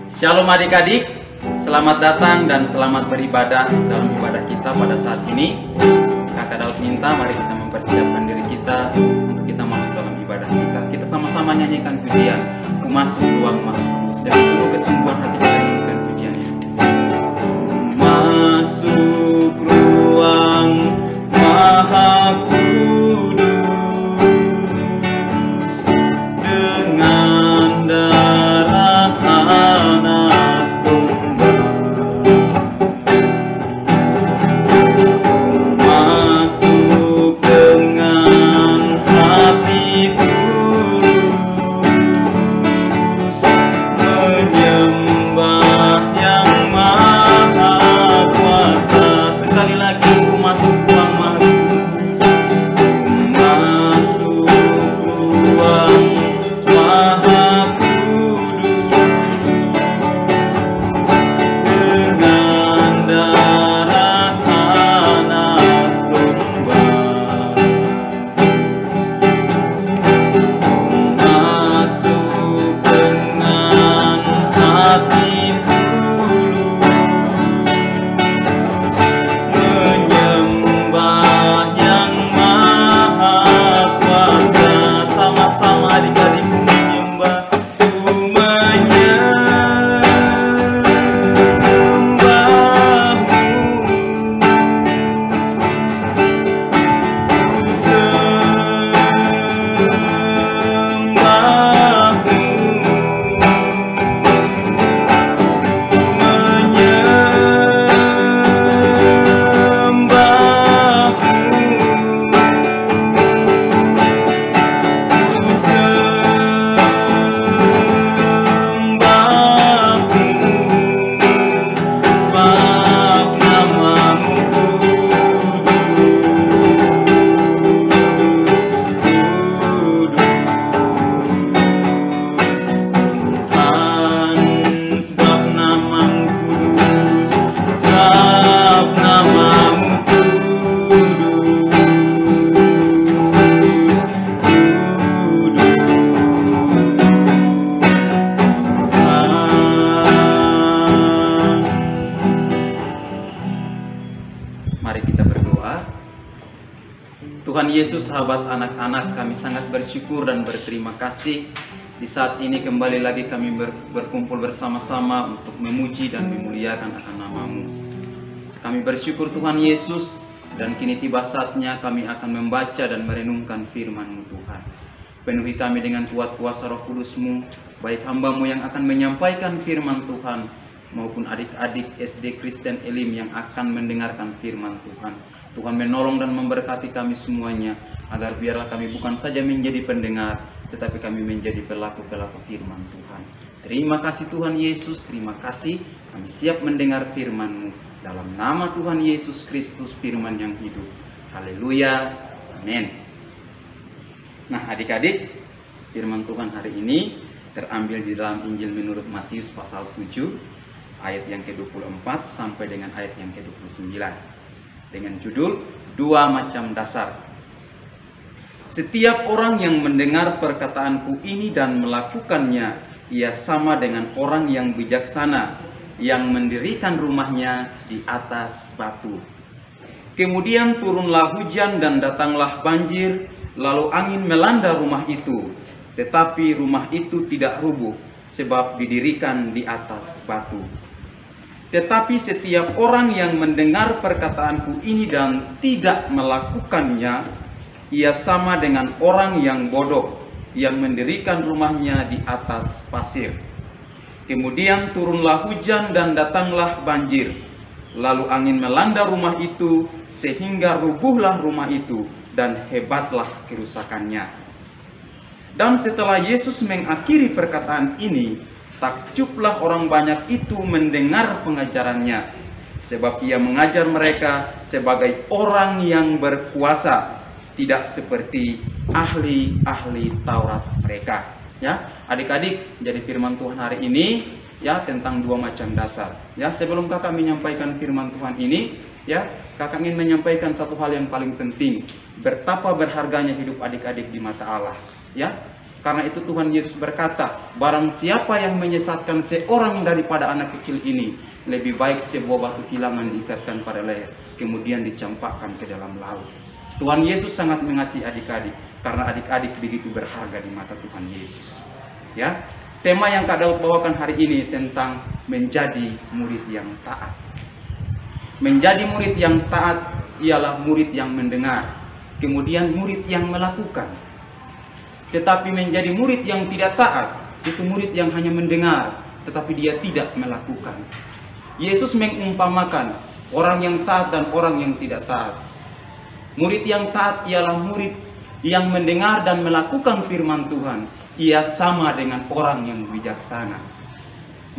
Shalom adik-adik, selamat datang dan selamat beribadah dalam ibadah kita pada saat ini. Kakak Daud minta mari kita mempersiapkan diri kita untuk kita masuk dalam ibadah kita. Kita sama-sama nyanyikan pujian, Ku masuk ruang Maha Kudus, dan penuh kesungguhan hati kita nyanyikan pujian ini. Masuk ruang Maha Kudus dengan darah anak domba. Masuk dengan hati tulus, menyembah yang maha kuasa. Sekali lagi, ku masuk ruang Maha Kudus. Masuk ruang Maha dengan darah anak domba. Masuk dengan hati tulus, menyembah yang maha kuasa. Sama-sama adik-adik, ku menyembah, ku menyembahmu, ku sembahmu, sebab namamu Tuhan, sebab namamu kudus, sebab namamu kudus, Tuhan. Mari kita berdoa. Tuhan Yesus, sahabat anak-anak, kami sangat bersyukur dan berterima kasih di saat ini kembali lagi kami berkumpul bersama-sama untuk memuji dan memuliakan akan nama-Mu. Kami bersyukur Tuhan Yesus, dan kini tiba saatnya kami akan membaca dan merenungkan firman-Mu Tuhan. Penuhi kami dengan kuat kuasa Roh Kudus-Mu, baik hamba-Mu yang akan menyampaikan firman Tuhan, maupun adik-adik SD Kristen Elim yang akan mendengarkan firman Tuhan. Tuhan menolong dan memberkati kami semuanya, agar biarlah kami bukan saja menjadi pendengar, tetapi kami menjadi pelaku-pelaku firman Tuhan. Terima kasih Tuhan Yesus, terima kasih kami siap mendengar firman-Mu. Dalam nama Tuhan Yesus Kristus, firman yang hidup. Haleluya, amin. Nah adik-adik, firman Tuhan hari ini terambil di dalam Injil menurut Matius pasal 7, ayat yang ke-24 sampai dengan ayat yang ke-29. Dengan judul, Dua Macam Dasar. Setiap orang yang mendengar perkataanku ini dan melakukannya, ia sama dengan orang yang bijaksana, yang mendirikan rumahnya di atas batu. Kemudian turunlah hujan dan datanglah banjir, lalu angin melanda rumah itu. Tetapi rumah itu tidak rubuh, sebab didirikan di atas batu. Tetapi setiap orang yang mendengar perkataanku ini dan tidak melakukannya, ia sama dengan orang yang bodoh, yang mendirikan rumahnya di atas pasir. Kemudian turunlah hujan dan datanglah banjir, lalu angin melanda rumah itu, sehingga rubuhlah rumah itu, dan hebatlah kerusakannya. Dan setelah Yesus mengakhiri perkataan ini, takjublah orang banyak itu mendengar pengajarannya, sebab ia mengajar mereka sebagai orang yang berkuasa, tidak seperti ahli-ahli Taurat mereka. Ya, adik-adik, jadi firman Tuhan hari ini ya tentang dua macam dasar. Ya, sebelum kakak menyampaikan firman Tuhan ini, ya, kakak ingin menyampaikan satu hal yang paling penting. Betapa berharganya hidup adik-adik di mata Allah. Ya, Karena itu Tuhan Yesus berkata, barang siapa yang menyesatkan seorang daripada anak kecil ini, lebih baik sebuah batu kilangan diikatkan pada leher, kemudian dicampakkan ke dalam laut. Tuhan Yesus sangat mengasihi adik-adik, karena adik-adik begitu berharga di mata Tuhan Yesus. Ya, tema yang Kak Daud bawakan hari ini tentang menjadi murid yang taat. Menjadi murid yang taat ialah murid yang mendengar, kemudian murid yang melakukan. Tetapi menjadi murid yang tidak taat, itu murid yang hanya mendengar, tetapi dia tidak melakukan. Yesus mengumpamakan orang yang taat dan orang yang tidak taat. Murid yang taat ialah murid yang mendengar dan melakukan firman Tuhan. Ia sama dengan orang yang bijaksana.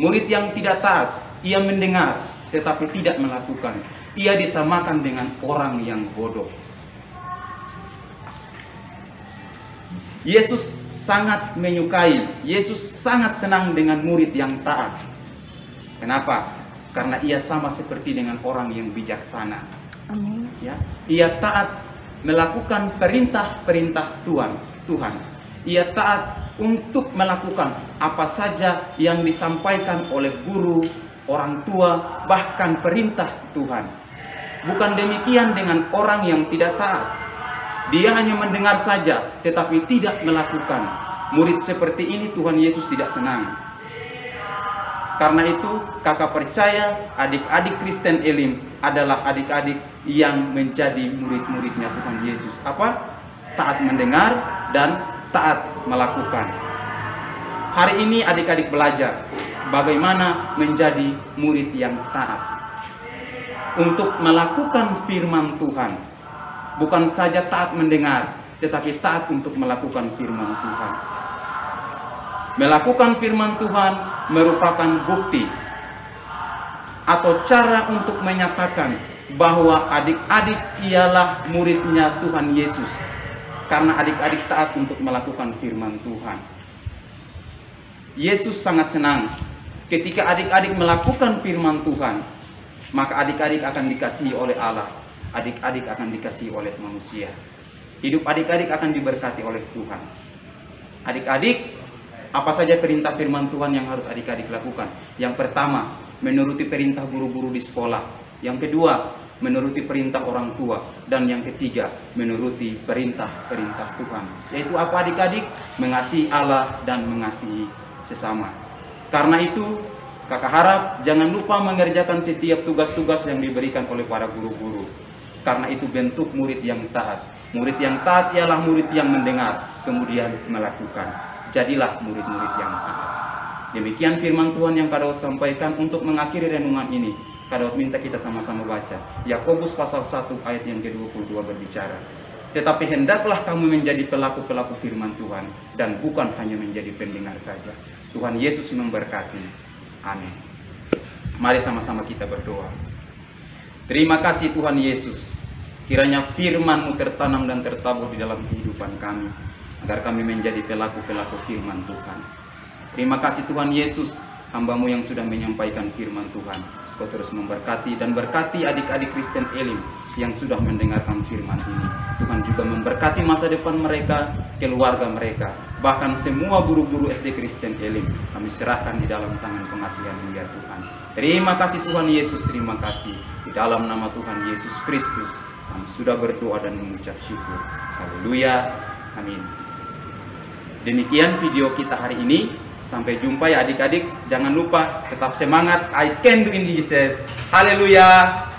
Murid yang tidak taat, ia mendengar, tetapi tidak melakukan. Ia disamakan dengan orang yang bodoh. Yesus sangat menyukai, Yesus sangat senang dengan murid yang taat. Kenapa? Karena ia sama seperti dengan orang yang bijaksana. Amin. Ya, ia taat melakukan perintah-perintah Tuhan. Ia taat untuk melakukan apa saja yang disampaikan oleh guru, orang tua, bahkan perintah Tuhan. Bukan demikian dengan orang yang tidak taat. Dia hanya mendengar saja, tetapi tidak melakukan. Murid seperti ini Tuhan Yesus tidak senang. Karena itu, kakak percaya adik-adik Kristen Elim adalah adik-adik yang menjadi murid-muridnya Tuhan Yesus. Apa? Taat mendengar dan taat melakukan. Hari ini adik-adik belajar bagaimana menjadi murid yang taat. Untuk melakukan firman Tuhan. Bukan saja taat mendengar, tetapi taat untuk melakukan firman Tuhan. Melakukan firman Tuhan merupakan bukti atau cara untuk menyatakan bahwa adik-adik ialah muridnya Tuhan Yesus. Karena adik-adik taat untuk melakukan firman Tuhan. Yesus sangat senang ketika adik-adik melakukan firman Tuhan. Maka adik-adik akan dikasihi oleh Allah. Adik-adik akan dikasihi oleh manusia. Hidup adik-adik akan diberkati oleh Tuhan. Adik-adik, apa saja perintah firman Tuhan yang harus adik-adik lakukan? Yang pertama, menuruti perintah guru-guru di sekolah. Yang kedua, menuruti perintah orang tua. Dan yang ketiga, menuruti perintah-perintah Tuhan. Yaitu apa adik-adik? Mengasihi Allah dan mengasihi sesama. Karena itu, kakak harap jangan lupa mengerjakan setiap tugas-tugas yang diberikan oleh para guru-guru. Karena itu bentuk murid yang taat. Murid yang taat ialah murid yang mendengar, kemudian melakukan. Jadilah murid-murid yang taat. Demikian firman Tuhan yang Kak Daud sampaikan. Untuk mengakhiri renungan ini, Kak Daud minta kita sama-sama baca. Yakobus pasal 1 ayat yang ke-22 berbicara. Tetapi hendaklah kamu menjadi pelaku-pelaku firman Tuhan, dan bukan hanya menjadi pendengar saja. Tuhan Yesus memberkati. Amin. Mari sama-sama kita berdoa. Terima kasih Tuhan Yesus. Kiranya firman-Mu tertanam dan tertabur di dalam kehidupan kami, agar kami menjadi pelaku-pelaku firman Tuhan. Terima kasih Tuhan Yesus, hamba-Mu yang sudah menyampaikan firman Tuhan. Kau terus memberkati dan berkati adik-adik Kristen Elim yang sudah mendengarkan firman ini. Tuhan juga memberkati masa depan mereka, keluarga mereka, bahkan semua guru-guru SD Kristen Elim. Kami serahkan di dalam tangan pengasihan-Mu ya Tuhan. Terima kasih Tuhan Yesus, terima kasih. Di dalam nama Tuhan Yesus Kristus, kami sudah berdoa dan mengucap syukur. Haleluya. Amin. Demikian video kita hari ini. Sampai jumpa ya adik-adik. Jangan lupa tetap semangat. I can do in Jesus. Haleluya.